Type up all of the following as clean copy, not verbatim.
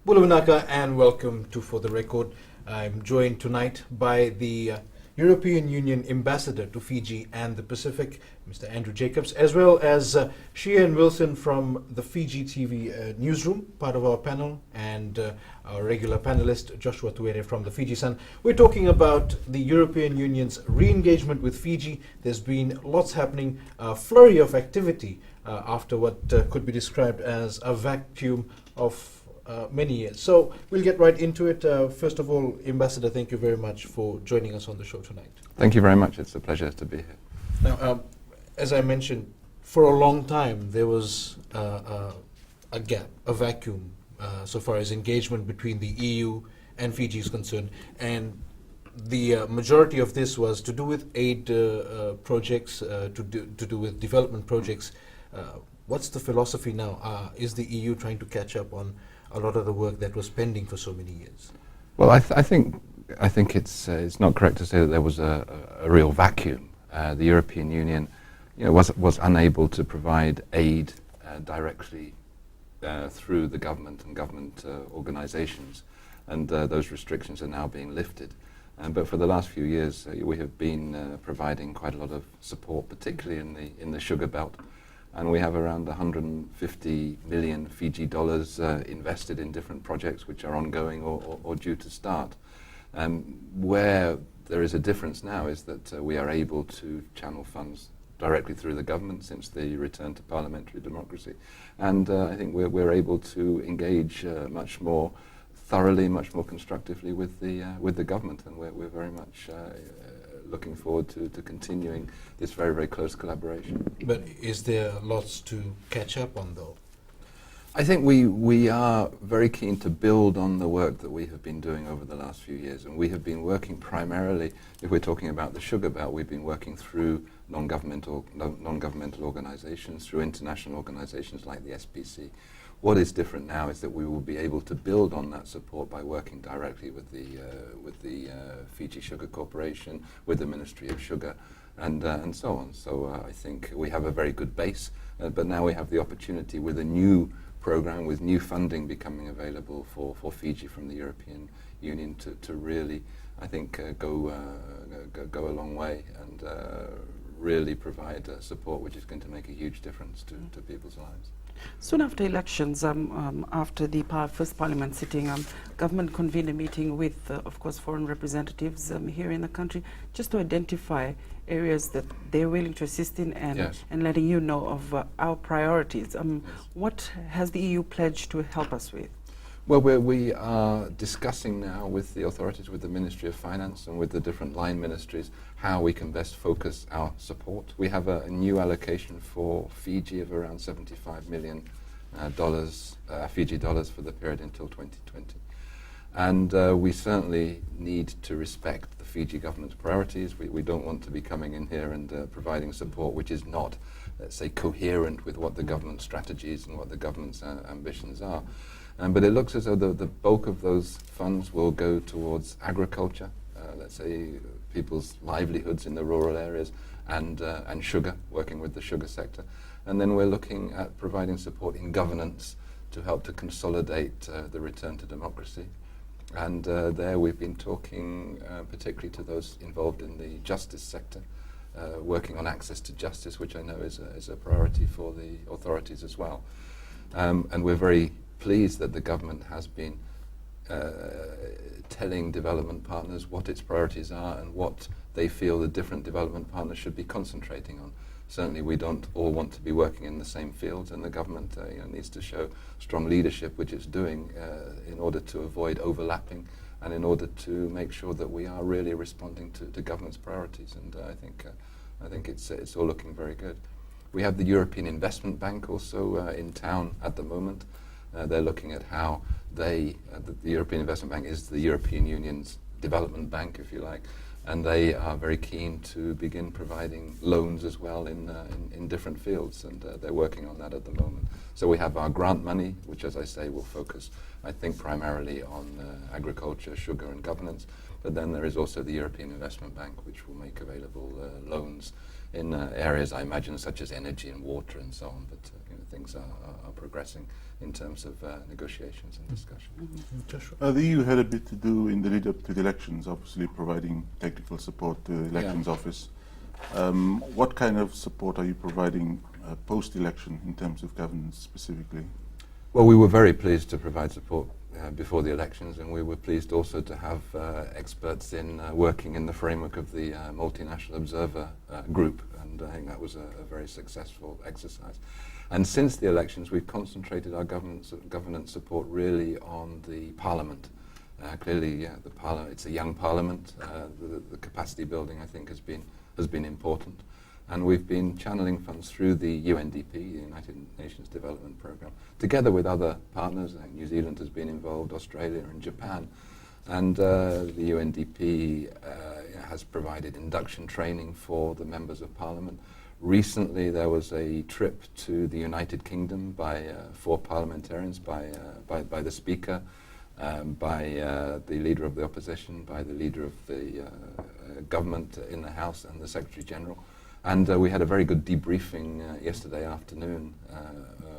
Bulawanaka and welcome to For the Record. I'm joined tonight by the European Union Ambassador to Fiji and the Pacific, Mr. Andrew Jacobs, as well as Sheehan Wilson from the Fiji TV newsroom, part of our panel, and our regular panelist, Joshua Tuere from the Fiji Sun. We're talking about the European Union's re-engagement with Fiji. There's been lots happening, a flurry of activity after what could be described as a vacuum of many years. So we'll get right into it. First of all, Ambassador, thank you very much for joining us on the show tonight. Thank you very much. It's a pleasure to be here. Now, as I mentioned, for a long time there was a gap, a vacuum, so far as engagement between the EU and Fiji is concerned. And the majority of this was to do with aid projects, to do with development projects. What's the philosophy now? Is the EU trying to catch up on a lot of the work that was pending for so many years? Well, I think it's not correct to say that there was a real vacuum. The European Union, was unable to provide aid directly through the government and government organisations, and those restrictions are now being lifted. But for the last few years, we have been providing quite a lot of support, particularly in the sugar belt. And we have around 150 million Fiji dollars invested in different projects which are ongoing or due to start. Where there is a difference now is that we are able to channel funds directly through the government since the return to parliamentary democracy. And I think we're able to engage much more thoroughly, much more constructively with the government, and we're very much looking forward to continuing this very, very close collaboration. But is there lots to catch up on, though? I think we are very keen to build on the work that we have been doing over the last few years, and we have been working primarily, if we're talking about the sugar belt, we've been working through non-governmental organizations, through international organizations like the SPC. What is different now is that we will be able to build on that support by working directly with the Fiji Sugar Corporation, with the Ministry of Sugar, and so on. So I think we have a very good base, but now we have the opportunity with a new program, with new funding becoming available for Fiji from the European Union to really, I think, go a long way and really provide support which is going to make a huge difference to people's lives. Soon after elections, after the first parliament sitting, government convened a meeting with, of course, foreign representatives here in the country, just to identify areas that they're willing to assist in and, yes, and letting you know of our priorities. Yes. What has the EU pledged to help us with? Well, we are discussing now with the authorities, with the Ministry of Finance and with the different line ministries, how we can best focus our support. We have a new allocation for Fiji of around $75 million Fiji dollars for the period until 2020. And we certainly need to respect the Fiji government's priorities. We don't want to be coming in here and providing support which is not, let's say, coherent with what the government's strategies and what the government's ambitions are. But it looks as though the bulk of those funds will go towards agriculture, let's say people's livelihoods in the rural areas, and sugar, working with the sugar sector. And then we're looking at providing support in governance to help to consolidate the return to democracy. And there we've been talking particularly to those involved in the justice sector, working on access to justice, which I know is a priority for the authorities as well. And we're very pleased that the government has been telling development partners what its priorities are and what they feel the different development partners should be concentrating on. Certainly we don't all want to be working in the same fields, and the government needs to show strong leadership, which it's doing, in order to avoid overlapping and in order to make sure that we are really responding to government's priorities. And I think it's all looking very good. We have the European Investment Bank also in town at the moment. They're looking at how the European Investment Bank is the European Union's development bank, if you like, and they are very keen to begin providing loans as well in different fields, and they're working on that at the moment. So we have our grant money, which, as I say, will focus, I think, primarily on agriculture, sugar and governance, but then there is also the European Investment Bank, which will make available loans in areas, I imagine, such as energy and water and so on, but things are progressing in terms of negotiations and discussion. Joshua? The EU had a bit to do in the lead up to the elections, obviously providing technical support to the elections office. What kind of support are you providing post-election in terms of governance specifically? Well, we were very pleased to provide support before the elections, and we were pleased also to have experts in working in the framework of the multinational observer group, and I think that was a very successful exercise. And since the elections, we've concentrated our governance support really on the Parliament. Clearly, it's a young Parliament. The capacity building, I think, has been important. And we've been channeling funds through the UNDP, the United Nations Development Programme, together with other partners. I think New Zealand has been involved, Australia and Japan. And the UNDP has provided induction training for the members of Parliament. Recently, there was a trip to the United Kingdom by 4 parliamentarians, by the Speaker, by the Leader of the Opposition, by the Leader of the government in the House and the Secretary General. And we had a very good debriefing yesterday afternoon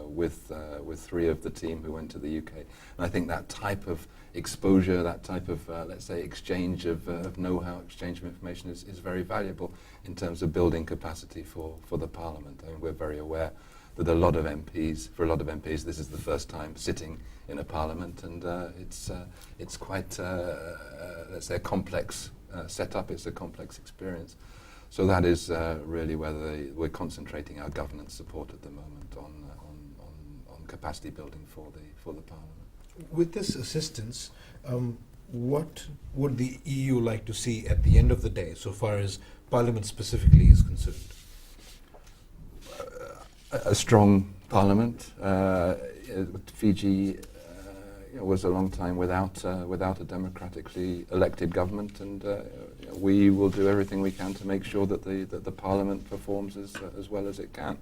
with 3 of the team who went to the UK. And I think that type of exposure, that type of, let's say, exchange of know-how, exchange of information is very valuable in terms of building capacity for the Parliament. I mean, we're very aware that for a lot of MPs, this is the first time sitting in a Parliament, and it's quite, let's say, a complex setup. It's a complex experience. So that is really where we're concentrating our governance support at the moment on capacity building for the Parliament. With this assistance, what would the EU like to see at the end of the day, so far as Parliament specifically is concerned? A strong Parliament. Fiji was a long time without a democratically elected government, and we will do everything we can to make sure that the Parliament performs as well as it can.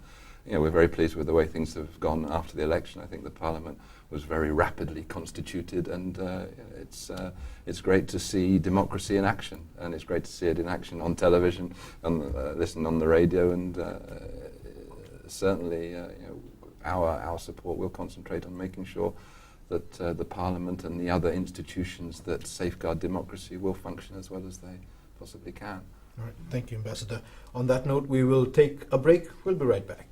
We're very pleased with the way things have gone after the election. I think the Parliament was very rapidly constituted, and it's great to see democracy in action, and it's great to see it in action on television and listen on the radio, and certainly our support will concentrate on making sure that the Parliament and the other institutions that safeguard democracy will function as well as they possibly can. All right, thank you, Ambassador. On that note, we will take a break. We'll be right back.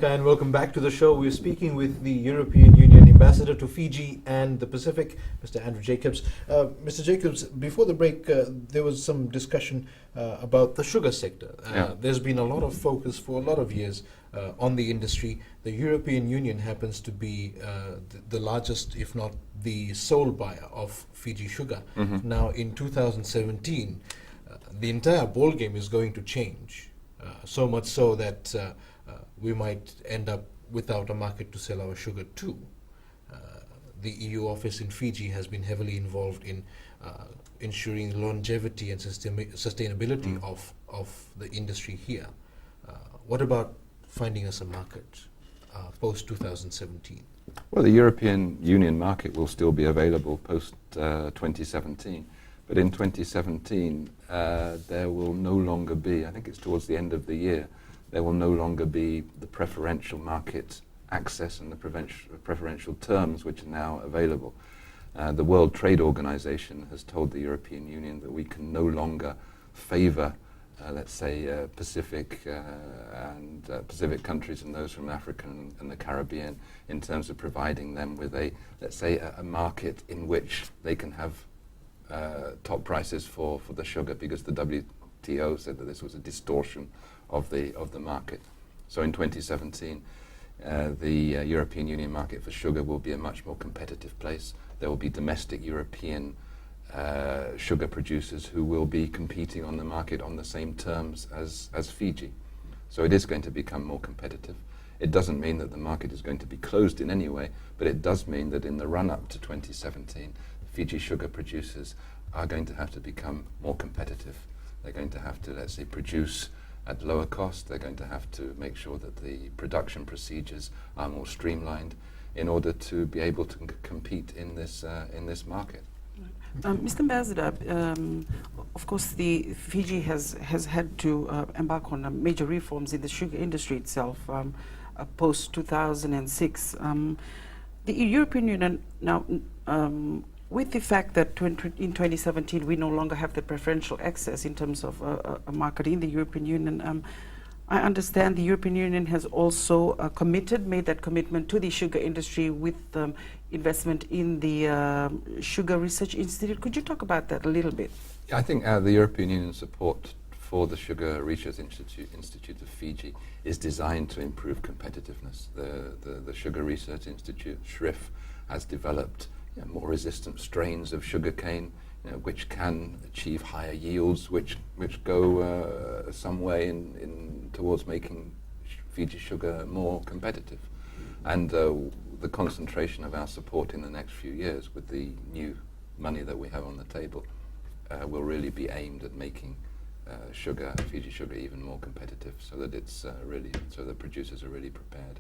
And welcome back to the show. We're speaking with the European Union Ambassador to Fiji and the Pacific, Mr. Andrew Jacobs. Mr. Jacobs, before the break, there was some discussion about the sugar sector. There's been a lot of focus for a lot of years on the industry. The European Union happens to be the largest, if not the sole buyer of Fiji sugar. Mm-hmm. Now, in 2017, the entire ballgame is going to change, so much so that we might end up without a market to sell our sugar to. The EU office in Fiji has been heavily involved in ensuring longevity and sustainability of the industry here. What about finding us a market post-2017? Well, the European Union market will still be available post-2017. But in 2017, there will no longer be, I think it's towards the end of the year, there will no longer be the preferential market access and the preferential terms which are now available. The World Trade Organization has told the European Union that we can no longer favor, let's say, Pacific Pacific countries and those from Africa and the Caribbean in terms of providing them with let's say, a market in which they can have top prices for the sugar, because the WTO said that this was a distortion of the market. So in 2017, the European Union market for sugar will be a much more competitive place. There will be domestic European sugar producers who will be competing on the market on the same terms as Fiji. So it is going to become more competitive. It doesn't mean that the market is going to be closed in any way, but it does mean that in the run-up to 2017, Fiji sugar producers are going to have to become more competitive. They're going to have to, let's say, produce at lower cost. They're going to have to make sure that the production procedures are more streamlined in order to be able to compete in this market. Mr. Ambassador, of course, the Fiji has had to embark on major reforms in the sugar industry itself post 2006. The European Union now, with the fact that in 2017 we no longer have the preferential access in terms of a market in the European Union, I understand the European Union has also made that commitment to the sugar industry with investment in the Sugar Research Institute. Could you talk about that a little bit? I think the European Union support for the Sugar Research Institute of Fiji is designed to improve competitiveness. The Sugar Research Institute, SRIF, has developed more resistant strains of sugarcane, which can achieve higher yields, which go some way towards making Fiji sugar more competitive. And the concentration of our support in the next few years with the new money that we have on the table will really be aimed at making Fiji sugar even more competitive, so that so the producers are really prepared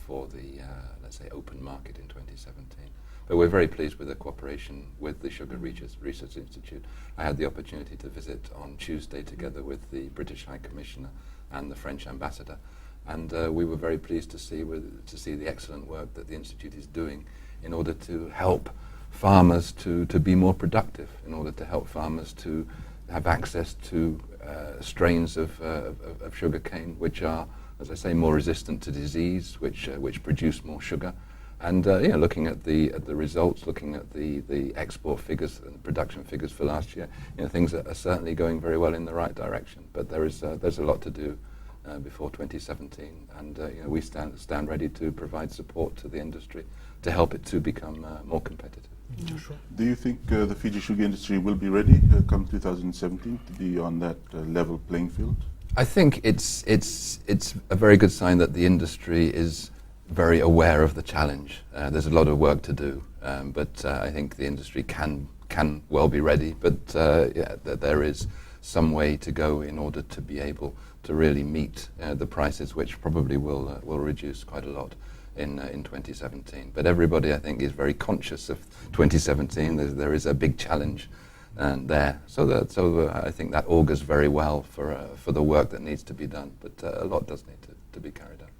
for the, let's say, open market in 2017. But we're very pleased with the cooperation with the Sugar Research Institute. I had the opportunity to visit on Tuesday together with the British High Commissioner and the French Ambassador, and we were very pleased to see the excellent work that the Institute is doing in order to help farmers to be more productive, in order to help farmers to have access to strains of sugarcane which are, as I say, more resistant to disease, which produce more sugar. And looking at the results, looking at the export figures and production figures for last year, things are certainly going very well in the right direction. But there's a lot to do before 2017, and we stand ready to provide support to the industry to help it to become more competitive. Joshua? Do you think the Fiji sugar industry will be ready come 2017 to be on that level playing field? I think it's a very good sign that the industry is very aware of the challenge. There's a lot of work to do, but I think the industry can well be ready. But there is some way to go in order to be able to really meet the prices, which probably will reduce quite a lot in 2017. But everybody, I think, is very conscious of 2017. There is a big challenge there, so I think that augurs very well for the work that needs to be done. But a lot does need to be carried out.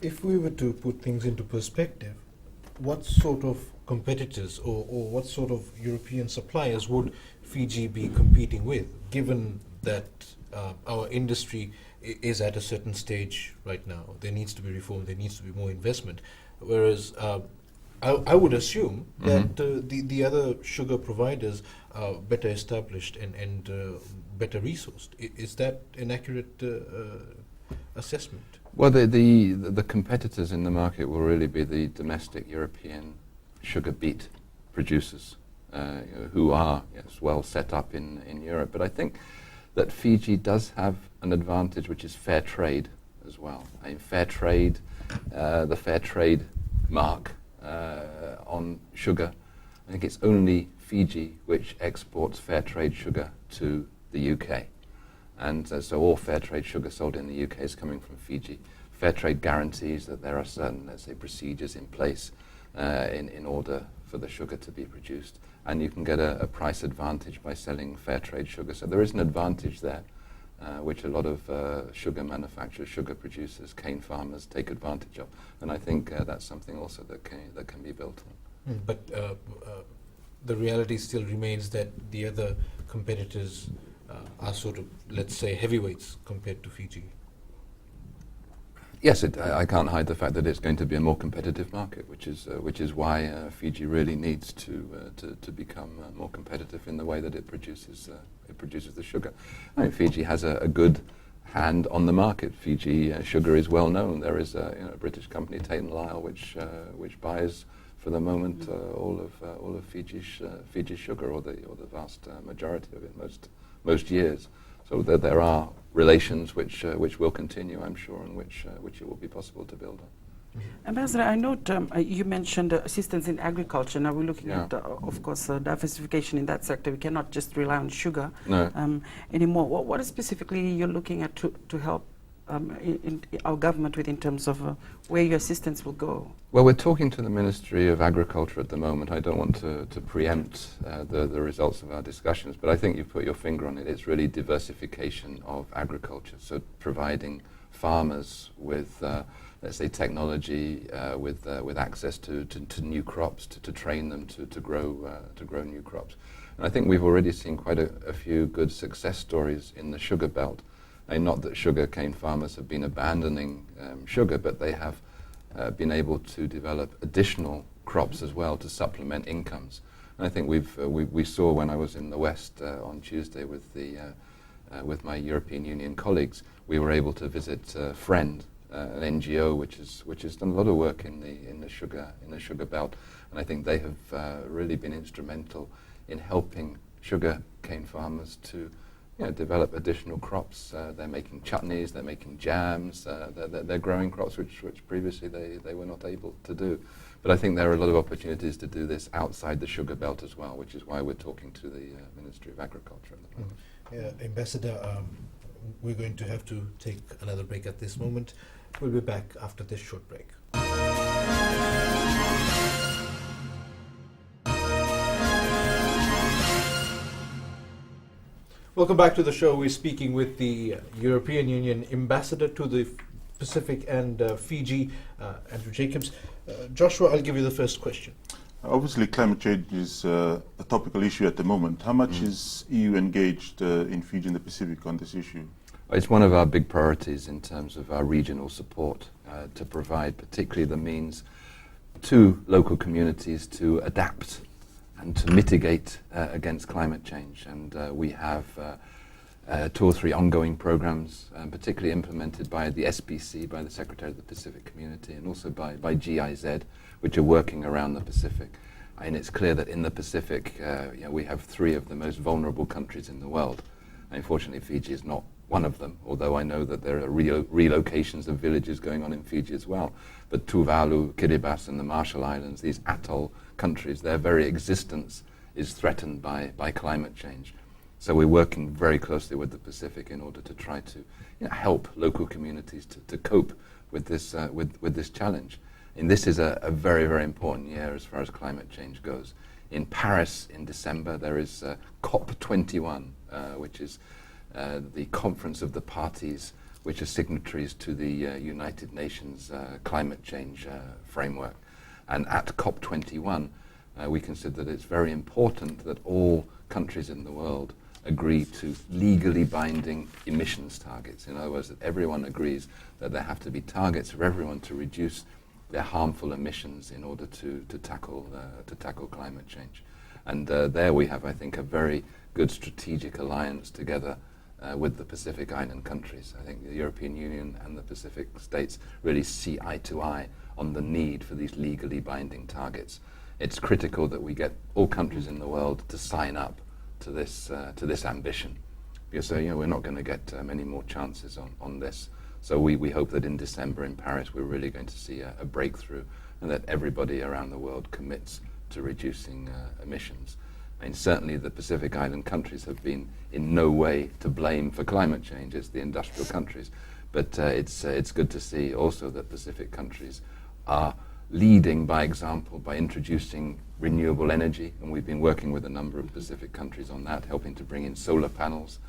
If we were to put things into perspective, what sort of competitors or what sort of European suppliers would Fiji be competing with, given that our industry is at a certain stage right now? There needs to be reform, there needs to be more investment, whereas I would assume that the other sugar providers are better established and better resourced. Is that an accurate assessment? Well, the competitors in the market will really be the domestic European sugar beet producers, who are well set up in Europe. But I think that Fiji does have an advantage, which is fair trade as well. I mean, fair trade, the fair trade mark on sugar. I think it's only Fiji which exports fair trade sugar to the UK. And so all fair trade sugar sold in the UK is coming from Fiji. Fair trade guarantees that there are certain, let's say, procedures in place in order for the sugar to be produced. And you can get a price advantage by selling fair trade sugar. So there is an advantage there, which a lot of sugar manufacturers, sugar producers, cane farmers take advantage of. And I think that's something also that can be built on. But the reality still remains that the other competitors are sort of, let's say, heavyweights compared to Fiji. Yes, I can't hide the fact that it's going to be a more competitive market, which is why Fiji really needs to become more competitive in the way that it produces the sugar. I mean, Fiji has a good hand on the market. Fiji sugar is well known. There is a British company, Tate & Lyle, which buys for the moment all of Fiji's sugar, or the vast majority of it, most years. So there are relations which will continue, I'm sure, and which it will be possible to build on. Ambassador, I note you mentioned assistance in agriculture. Now we're looking at, of course, diversification in that sector. We cannot just rely on sugar anymore. What is specifically you're looking at to help our government with in terms of where your assistance will go? Well, we're talking to the Ministry of Agriculture at the moment. I don't want to preempt the results of our discussions, but I think you've put your finger on it. It's really diversification of agriculture, so providing farmers with, let's say, technology, with access to new crops, to train them to grow new crops. And I think we've already seen quite a few good success stories in the sugar belt. And not that sugarcane farmers have been abandoning sugar, but they have been able to develop additional crops as well to supplement incomes. And I think we saw when I was in the West on Tuesday with my European Union colleagues, we were able to visit Friend, an NGO which has done a lot of work in the sugar belt, and I think they have really been instrumental in helping sugarcane farmers to develop additional crops. They're making chutneys, they're making jams, they're growing crops which previously they were not able to do. But I think there are a lot of opportunities to do this outside the sugar belt as well, which is why we're talking to the Ministry of Agriculture at the moment. Yeah, Ambassador, we're going to have to take another break at this moment. We'll be back after this short break. Welcome back to the show. We're speaking with the European Union Ambassador to the Pacific and Fiji, Andrew Jacobs. Joshua, I'll give you the first question. Obviously, climate change is a topical issue at the moment. How much is EU engaged in Fiji and the Pacific on this issue? It's one of our big priorities in terms of our regional support to provide particularly the means to local communities to adapt and to mitigate against climate change. And we have 2 or 3 ongoing programs, particularly implemented by the SPC, by the Secretary of the Pacific Community, and also by GIZ, which are working around the Pacific. And it's clear that in the Pacific, we have 3 of the most vulnerable countries in the world. Unfortunately, Fiji is not one of them, although I know that there are relocations of villages going on in Fiji as well. But Tuvalu, Kiribati and the Marshall Islands, these atoll countries, their very existence is threatened by climate change. So we're working very closely with the Pacific in order to try to help local communities to cope with this challenge. And this is a very, very important year as far as climate change goes. In Paris in December, there is COP21, which is the conference of the parties which are signatories to the United Nations climate change framework. And at COP21, we consider that it's very important that all countries in the world agree to legally binding emissions targets. In other words, that everyone agrees that there have to be targets for everyone to reduce their harmful emissions in order to tackle climate change. And there we have, I think, a very good strategic alliance together with the Pacific Island countries. I think the European Union and the Pacific states really see eye to eye on the need for these legally binding targets. It's critical that we get all countries in the world to sign up to this ambition, because we're not going to get many more chances on this. So we hope that in December in Paris we're really going to see a breakthrough, and that everybody around the world commits to reducing emissions. And certainly the Pacific Island countries have been in no way to blame for climate change. It's the industrial countries. But it's good to see also that Pacific countries are leading by example by introducing renewable energy. And we've been working with a number of Pacific countries on that, helping to bring in solar panels.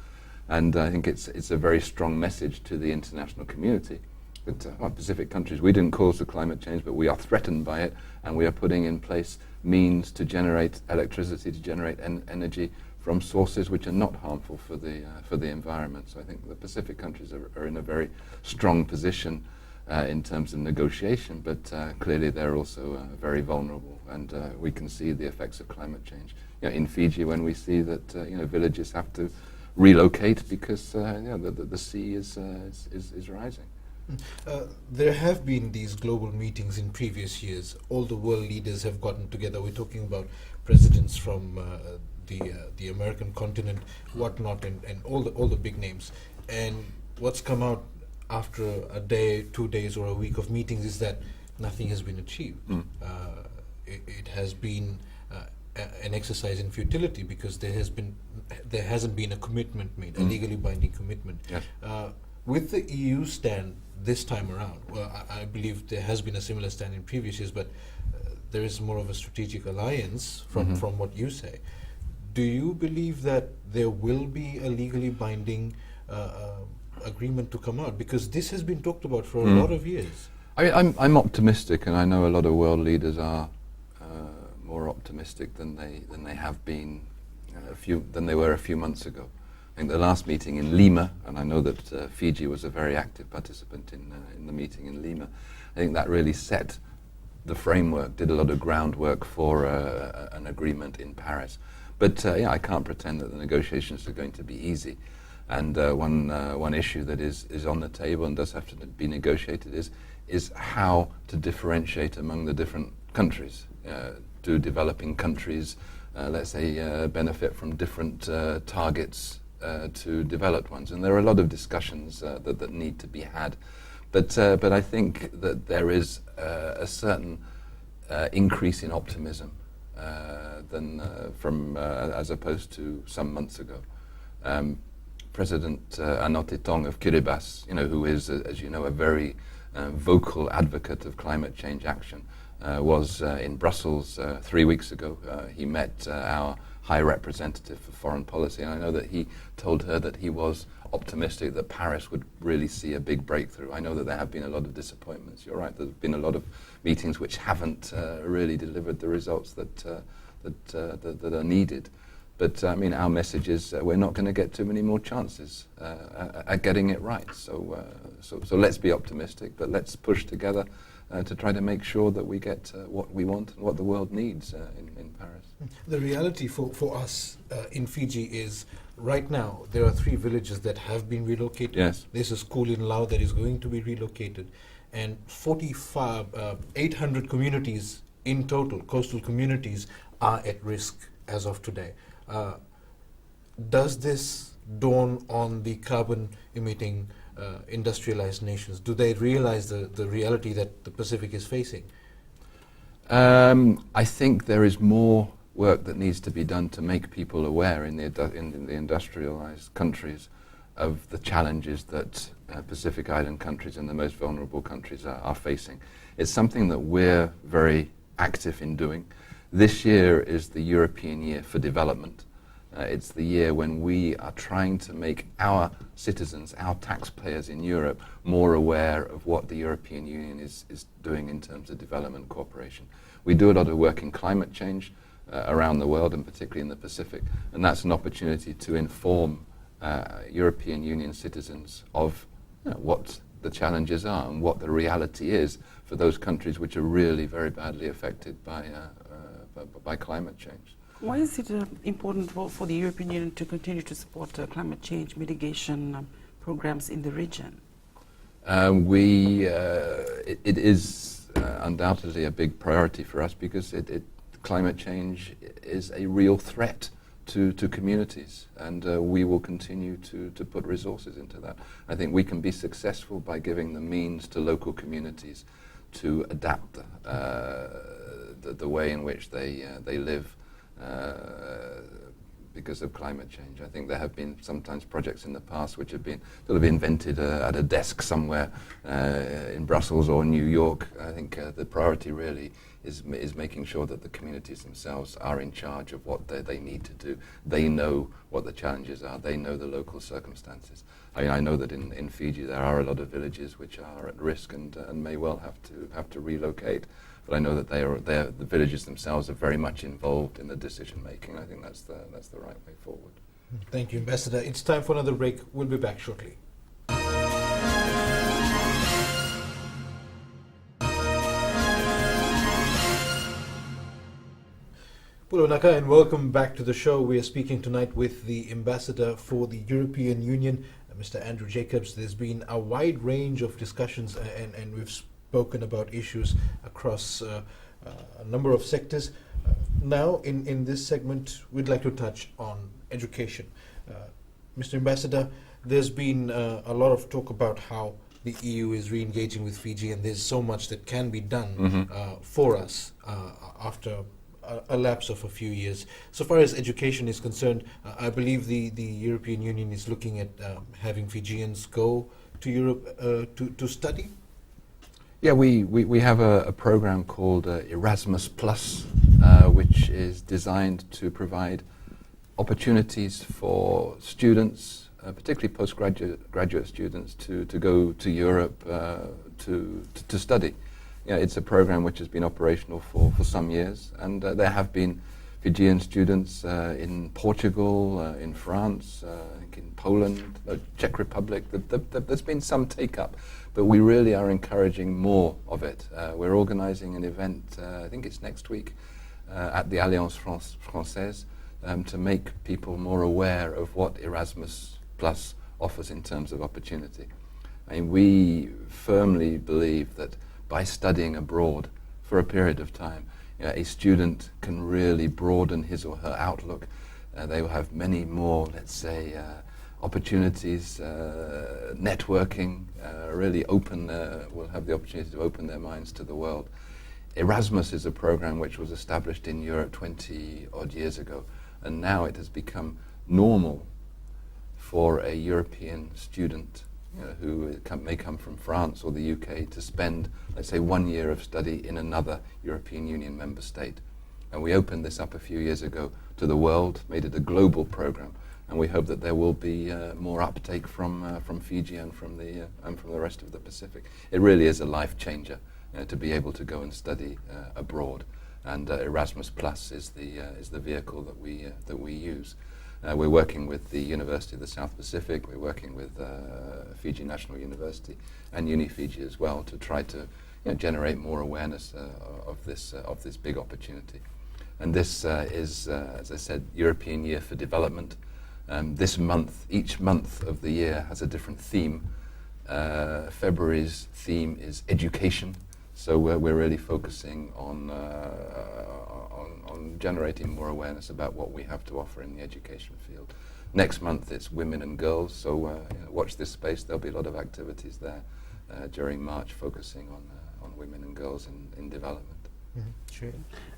And I think it's a very strong message to the international community that Pacific countries, we didn't cause the climate change, but we are threatened by it, and we are putting in place means to generate electricity, to generate energy from sources which are not harmful for the environment. So I think the Pacific countries are in a very strong position in terms of negotiation, but clearly they're also very vulnerable, and we can see the effects of climate change. In Fiji, when we see that villages have to relocate because the sea is rising. There have been these global meetings in previous years. All the world leaders have gotten together. We're talking about presidents from the American continent, whatnot, and all the big names. And what's come out after a day, 2 days, or a week of meetings is that nothing has been achieved. It has been an exercise in futility, because there hasn't been a commitment made, a legally binding commitment. Yes. with the EU stand this time around, well, I believe there has been a similar stand in previous years, but there is more of a strategic alliance from what you say. Do you believe that there will be a legally binding agreement to come out? Because this has been talked about for a lot of years. I mean, I'm optimistic, and I know a lot of world leaders are more optimistic than they have been than they were a few months ago. I think the last meeting in Lima, and I know that Fiji was a very active participant in the meeting in Lima, I think that really set the framework, did a lot of groundwork for an agreement in Paris. But I can't pretend that the negotiations are going to be easy. And one issue that is on the table and does have to be negotiated is how to differentiate among the different countries. Do developing countries, let's say, benefit from different targets to developed ones? And there are a lot of discussions that need to be had. But I think that there is a certain increase in optimism than as opposed to some months ago. President Anote Tong of Kiribati, who is, as you know, a very vocal advocate of climate change action, was in Brussels 3 weeks ago. He met our High Representative for Foreign Policy, and I know that he told her that he was optimistic that Paris would really see a big breakthrough. I know that there have been a lot of disappointments. You're right, there's been a lot of meetings which haven't really delivered the results that are needed. But I mean, our message is we're not going to get too many more chances at getting it right. So let's be optimistic, but let's push together to try to make sure that we get what we want and what the world needs in Paris. The reality for us in Fiji is right now there are 3 villages that have been relocated. Yes. There's a school in Lao that is going to be relocated, and 800 communities in total, coastal communities, are at risk as of today. Does this dawn on the carbon emitting industrialized nations? Do they realize the reality that the Pacific is facing? I think there is more work that needs to be done to make people aware in the industrialized countries of the challenges that Pacific Island countries and the most vulnerable countries are facing. It's something that we're very active in doing. This year is the European Year for Development. It's the year when we are trying to make our citizens, our taxpayers in Europe, more aware of what the European Union is doing in terms of development cooperation. We do a lot of work in climate change around the world, and particularly in the Pacific, and that's an opportunity to inform European Union citizens of what the challenges are and what the reality is for those countries which are really very badly affected by climate change. Why is it important for the European Union to continue to support climate change mitigation programs in the region? It is undoubtedly a big priority for us because climate change is a real threat to communities, and we will continue to put resources into that. I think we can be successful by giving the means to local communities to adapt the way in which they live because of climate change. I think there have been sometimes projects in the past which have been sort of invented at a desk somewhere in Brussels or New York. I think the priority really is making sure that the communities themselves are in charge of what they need to do. They know what the challenges are. They know the local circumstances. I know that in Fiji there are a lot of villages which are at risk and may well have to relocate. But I know that the villages themselves are very much involved in the decision making. I think that's the right way forward. Thank you, Ambassador. It's time for another break. We'll be back shortly. Pulonaka, and welcome back to the show. We are speaking tonight with the Ambassador for the European Union, Mr. Andrew Jacobs. There's been a wide range of discussions, and we've spoken about issues across a number of sectors. Now, in this segment, we'd like to touch on education. Mr. Ambassador, there's been a lot of talk about how the EU is re-engaging with Fiji, and there's so much that can be done for us after a lapse of a few years. So far as education is concerned, I believe the European Union is looking at having Fijians go to Europe to study? Yeah, we have a program called Erasmus Plus, which is designed to provide opportunities for students, particularly graduate students, to go to Europe to study. Yeah, it's a program which has been operational for some years, and there have been Fijian students in Portugal, in France, I think in Poland, Czech Republic. There's been some take-up, but we really are encouraging more of it. We're organizing an event, I think it's next week, at the Alliance Française, to make people more aware of what Erasmus Plus offers in terms of opportunity. I mean, we firmly believe that by studying abroad for a period of time, a student can really broaden his or her outlook. They will have many more, let's say, opportunities, networking, really will have the opportunity to open their minds to the world. Erasmus is a program which was established in Europe 20 odd years ago, and now it has become normal for a European student who may come from France or the UK to spend, let's say, 1 year of study in another European Union member state. And we opened this up a few years ago to the world, made it a global program, and we hope that there will be more uptake from Fiji and from the rest of the Pacific. It really is a life changer to be able to go and study abroad, and Erasmus Plus is the vehicle that we use. We're working with the University of the South Pacific. We're working with Fiji National University and Uni Fiji as well to try to generate more awareness of this big opportunity. And this is, as I said, European Year for Development. This month, each month of the year has a different theme. February's theme is education. So we're really focusing on generating more awareness about what we have to offer in the education field. Next month it's women and girls, so watch this space. There'll be a lot of activities there during March focusing on women and girls in development. Mm-hmm. Sure.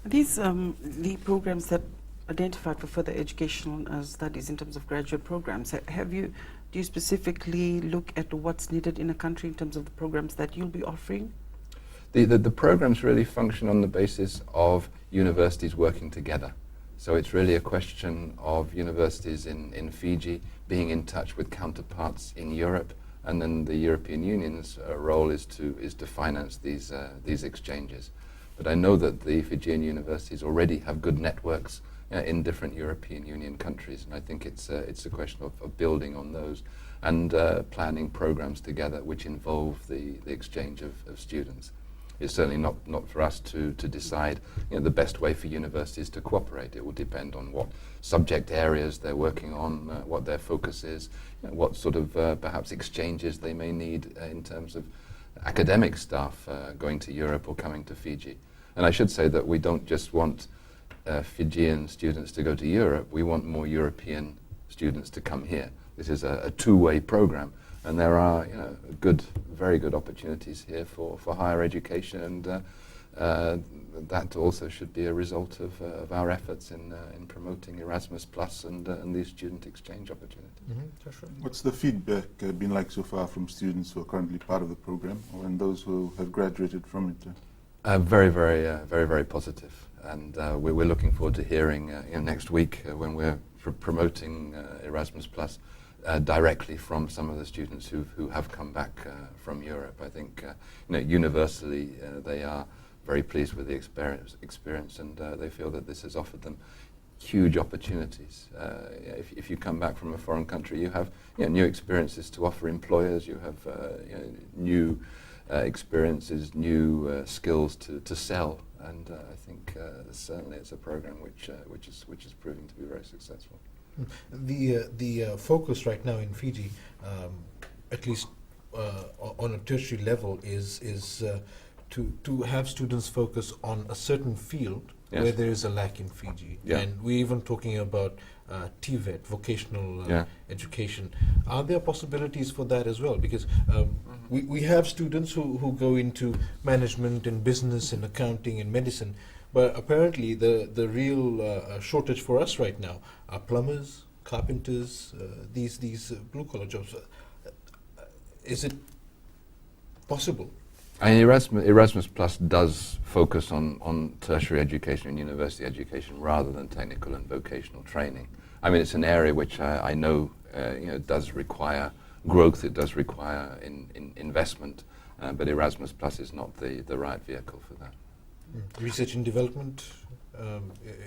These the programs that identified for further educational studies in terms of graduate programs, do you specifically look at what's needed in a country in terms of the programs that you'll be offering? The programs really function on the basis of universities working together. So it's really a question of universities in Fiji being in touch with counterparts in Europe, and then the European Union's role is to finance these exchanges. But I know that the Fijian universities already have good networks in different European Union countries, and I think it's a question of building on those and planning programs together which involve the exchange of students. It's certainly not for us to decide the best way for universities to cooperate. It will depend on what subject areas they're working on, what their focus is, what sort of perhaps exchanges they may need in terms of academic staff going to Europe or coming to Fiji. And I should say that we don't just want Fijian students to go to Europe, we want more European students to come here. This is a two-way program. And there are very good opportunities here for higher education, and that also should be a result of our efforts in promoting Erasmus Plus and these student exchange opportunities. Mm-hmm. What's the feedback been like so far from students who are currently part of the program and those who have graduated from it? Very positive. And we're looking forward to hearing next week when we're promoting Erasmus Plus directly from some of the students who have come back from Europe. I think universally they are very pleased with the experience, and they feel that this has offered them huge opportunities. If you come back from a foreign country, you have new experiences to offer employers. You have new experiences, new skills to sell, and I think certainly it's a program which is proving to be very successful. The focus right now in Fiji, at least on a tertiary level, is to have students focus on a certain field where there is a lack in Fiji. Yeah. And we're even talking about TVET, vocational education. Are there possibilities for that as well? Because we have students who go into management and business and accounting and medicine, but apparently the real shortage for us right now are plumbers, carpenters, these blue-collar jobs. is it possible? And Erasmus Plus does focus on tertiary education and university education rather than technical and vocational training. I mean, it's an area which I know, does require growth. It does require investment, but Erasmus Plus is not the right vehicle for that. Research and development,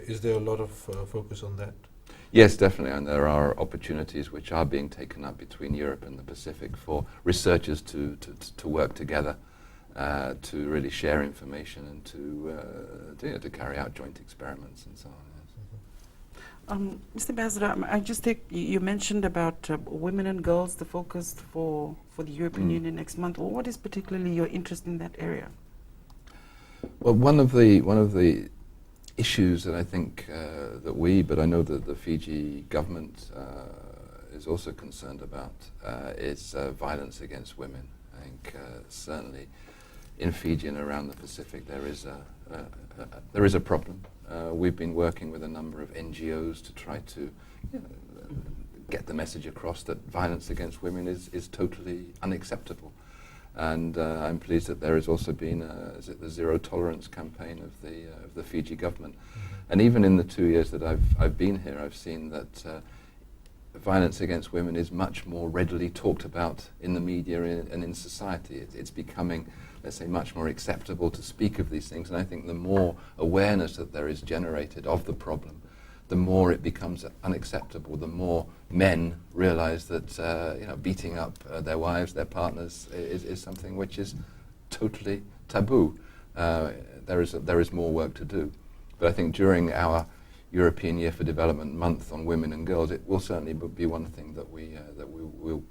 is there a lot of focus on that? Yes, definitely, and there are opportunities which are being taken up between Europe and the Pacific for researchers to work together, to really share information and to carry out joint experiments and so on. Yes. Mr. Ambassador, I just think you mentioned about women and girls, the focus for the European Union next month. Well, what is particularly your interest in that area? Well, one of the issues that I think that but I know that the Fiji government is also concerned about is violence against women. I think certainly in Fiji and around the Pacific there is a problem. We've been working with a number of NGOs to try to get the message across that violence against women is totally unacceptable. And I'm pleased that there has also been the zero tolerance campaign of the Fiji government. And even in the 2 years that I've been here, I've seen that violence against women is much more readily talked about in the media and in society. It's becoming, let's say, much more acceptable to speak of these things. And I think the more awareness that there is generated of the problem, the more it becomes unacceptable, the more men realize that beating up their wives, their partners, is something which is totally taboo. There is more work to do. But I think during our European Year for Development month on women and girls, it will certainly be one thing that we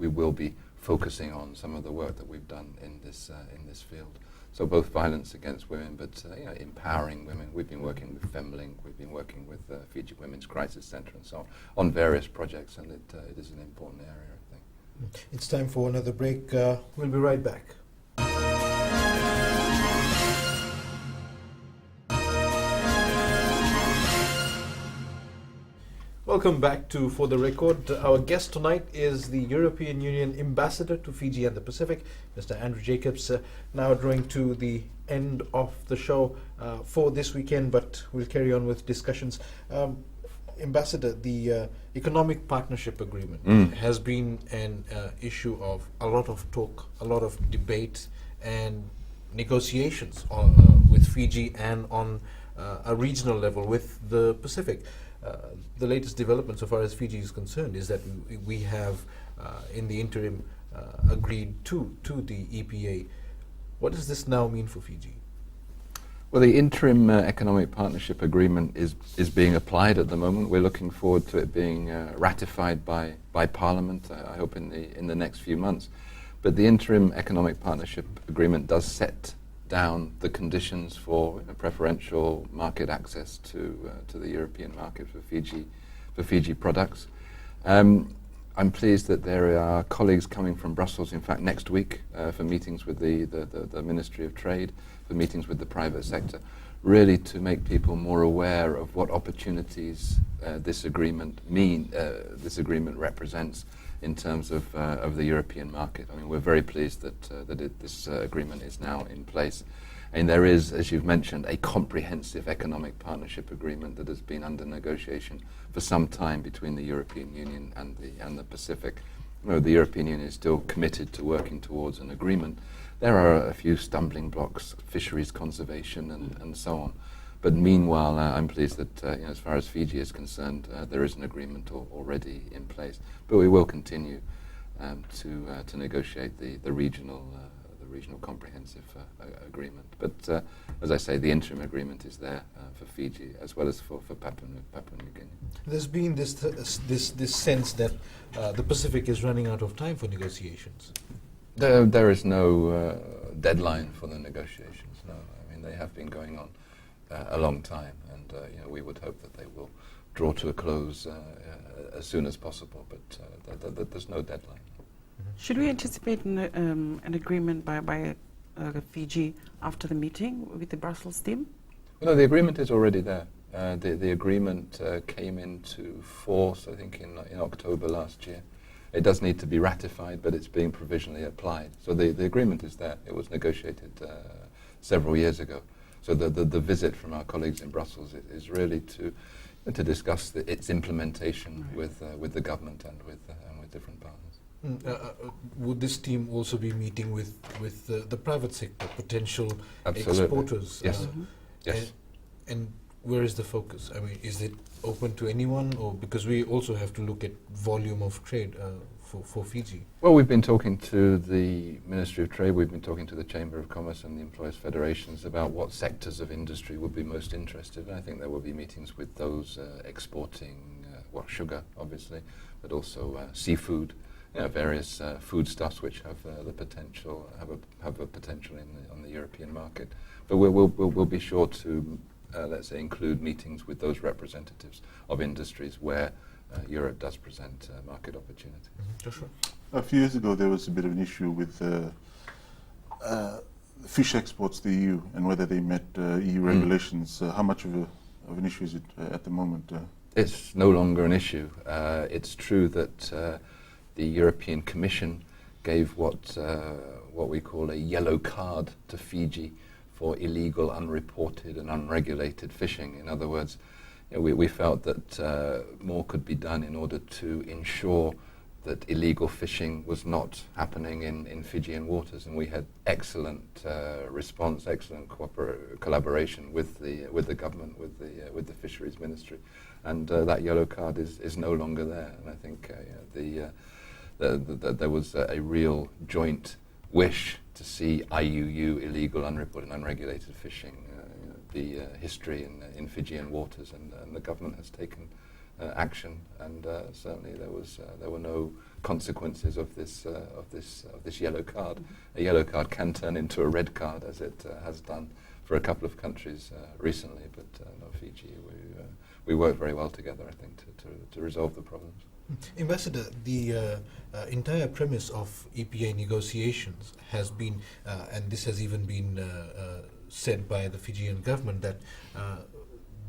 will be focusing on, some of the work that we've done in this field. So both violence against women, but empowering women. We've been working with FemLink, we've been working with Fiji Women's Crisis Centre and so on various projects, and it is an important area, I think. It's time for another break. We'll be right back. Welcome back to For the Record. Our guest tonight is the European Union Ambassador to Fiji and the Pacific, Mr. Andrew Jacobs. Now drawing to the end of the show for this weekend, but we'll carry on with discussions. Ambassador, the Economic Partnership Agreement has been an issue of a lot of talk, a lot of debate and negotiations with Fiji and on a regional level with the Pacific. The latest development so far as Fiji is concerned is that we have in the interim agreed to the EPA. What does this now mean for Fiji? Well, the interim economic partnership agreement is being applied at the moment. We're looking forward to it being ratified by Parliament, I hope in the next few months. But the interim economic partnership agreement does set down the conditions for preferential market access to the European market for Fiji products. I'm pleased that there are colleagues coming from Brussels, in fact, next week for meetings with the Ministry of Trade, for meetings with the private sector, really to make people more aware of what opportunities this agreement represents in terms of the European market. I mean, we're very pleased that this agreement is now in place. And there is, as you've mentioned, a comprehensive economic partnership agreement that has been under negotiation for some time between the European Union and the Pacific. The European Union is still committed to working towards an agreement. There are a few stumbling blocks, fisheries conservation and so on. But meanwhile, I'm pleased that as far as Fiji is concerned, there is an agreement already in place. But we will continue to negotiate the regional comprehensive agreement. But as I say, the interim agreement is there for Fiji as well as for Papua New Guinea. There's been this sense that the Pacific is running out of time for negotiations. There is no deadline for the negotiations. No, I mean they have been going on a long time, and we would hope that they will draw to a close as soon as possible. But there's no deadline. Should we anticipate an agreement by Fiji after the meeting with the Brussels team? No, the agreement is already there. The agreement came into force, I think, in October last year. It does need to be ratified, but it's being provisionally applied. So the agreement is there. It was negotiated several years ago. So the visit from our colleagues in Brussels is really to discuss its implementation with the government and with different partners. Would this team also be meeting with the private sector, potential Absolutely. exporters? Yes. Yes. And where is the focus? I mean, is it open to anyone, or because we also have to look at volume of trade for Fiji? Well, we've been talking to the Ministry of Trade, we've been talking to the Chamber of Commerce and the Employers' Federations about what sectors of industry would be most interested. And I think there will be meetings with those exporting, sugar, obviously, but also seafood, various foodstuffs which have the potential, have a potential on the European market. But we'll be sure to, let's say, include meetings with those representatives of industries where Europe does present market opportunity. Joshua? A few years ago, there was a bit of an issue with fish exports to the EU and whether they met EU regulations. How much of an issue is it at the moment? It's no longer an issue. It's true that the European Commission gave what we call a yellow card to Fiji for illegal, unreported and unregulated fishing. In other words, we felt that more could be done in order to ensure that illegal fishing was not happening in Fijian waters, and we had excellent response, excellent collaboration with the government, with the Fisheries Ministry, and that yellow card is no longer there. And I think there was a real joint wish to see IUU, illegal, unreported, and unregulated fishing, the history in Fijian waters, and the government has taken action, and certainly there were no consequences of this yellow card. A yellow card can turn into a red card, as it has done for a couple of countries recently, but not Fiji. We work very well together, I think, to resolve the problems. Ambassador, the entire premise of EPA negotiations has been, and this has even been said by the Fijian government, that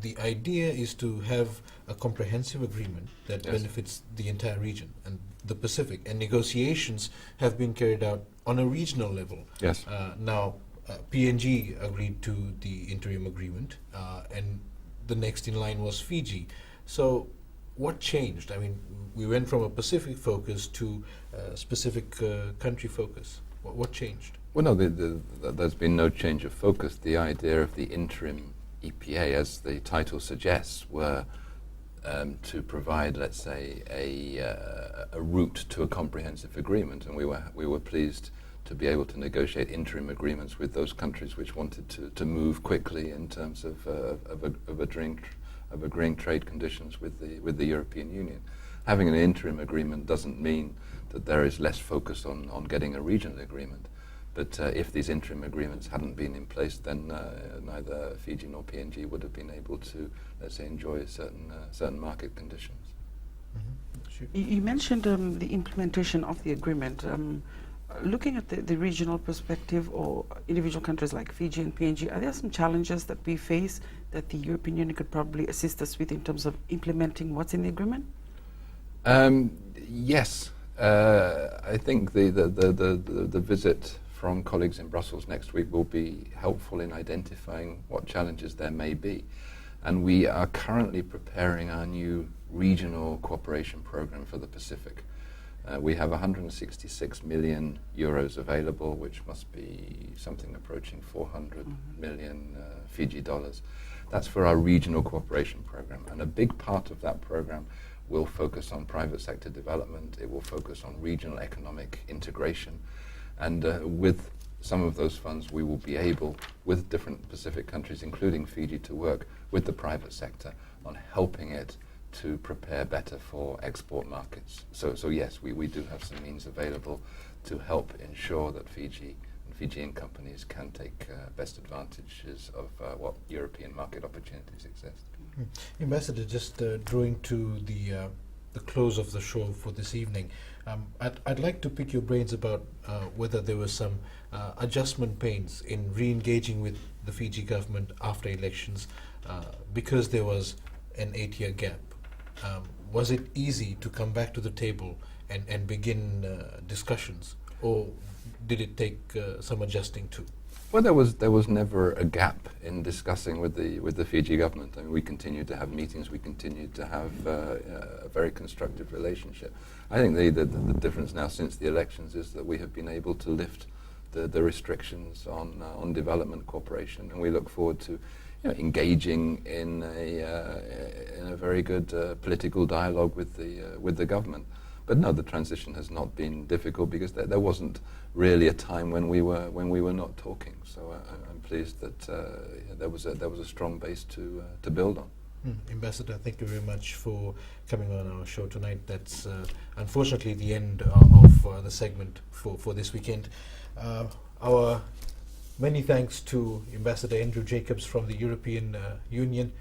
the idea is to have a comprehensive agreement that benefits the entire region and the Pacific, and negotiations have been carried out on a regional level. Yes. Now, PNG agreed to the interim agreement, and the next in line was Fiji. So what changed? I mean, we went from a Pacific focus to a specific country focus. What changed? Well, no, there's been no change of focus. The idea of the interim EPA, as the title suggests, were to provide, let's say, a route to a comprehensive agreement, and we were pleased to be able to negotiate interim agreements with those countries which wanted to move quickly in terms of agreeing trade conditions with the European Union. Having an interim agreement doesn't mean that there is less focus on getting a regional agreement. But if these interim agreements hadn't been in place, then neither Fiji nor PNG would have been able to, let's say, enjoy certain market conditions. You mentioned the implementation of the agreement. Looking at the regional perspective, or individual countries like Fiji and PNG, are there some challenges that we face that the European Union could probably assist us with in terms of implementing what's in the agreement? Yes. I think the visit from colleagues in Brussels next week will be helpful in identifying what challenges there may be. And we are currently preparing our new regional cooperation program for the Pacific. We have 166 million euros available, which must be something approaching 400 million Fiji dollars. That's for our regional cooperation program. And a big part of that program will focus on private sector development. It will focus on regional economic integration. And with some of those funds, we will be able, with different Pacific countries, including Fiji, to work with the private sector on helping it to prepare better for export markets. So yes, we do have some means available to help ensure that Fiji and Fijian companies can take best advantages of what European market opportunities exist. Ambassador, just drawing to the close of the show for this evening, I'd like to pick your brains about whether there were some adjustment pains in re-engaging with the Fiji government after elections because there was an 8-year gap. Was it easy to come back to the table and begin discussions, or did it take some adjusting too? Well, there was never a gap in discussing with the Fiji government. I mean, we continued to have meetings. We continued to have a very constructive relationship. I think the difference now since the elections is that we have been able to lift the restrictions on development cooperation, and we look forward to engaging in a very good political dialogue with the government. But no, the transition has not been difficult because there wasn't really a time when we were not talking. So I'm pleased that there was a strong base to build on. Ambassador, thank you very much for coming on our show tonight. That's unfortunately the end of the segment for this weekend. Our many thanks to Ambassador Andrew Jacobs from the European Union.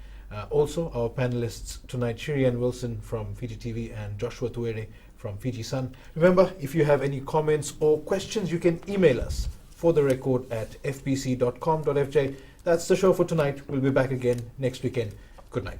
Also, our panelists tonight, Shirian Wilson from Fiji TV and Joshua Tuere from Fiji Sun. Remember, if you have any comments or questions, you can email us for the record at fbc.com.fj. That's the show for tonight. We'll be back again next weekend. Good night.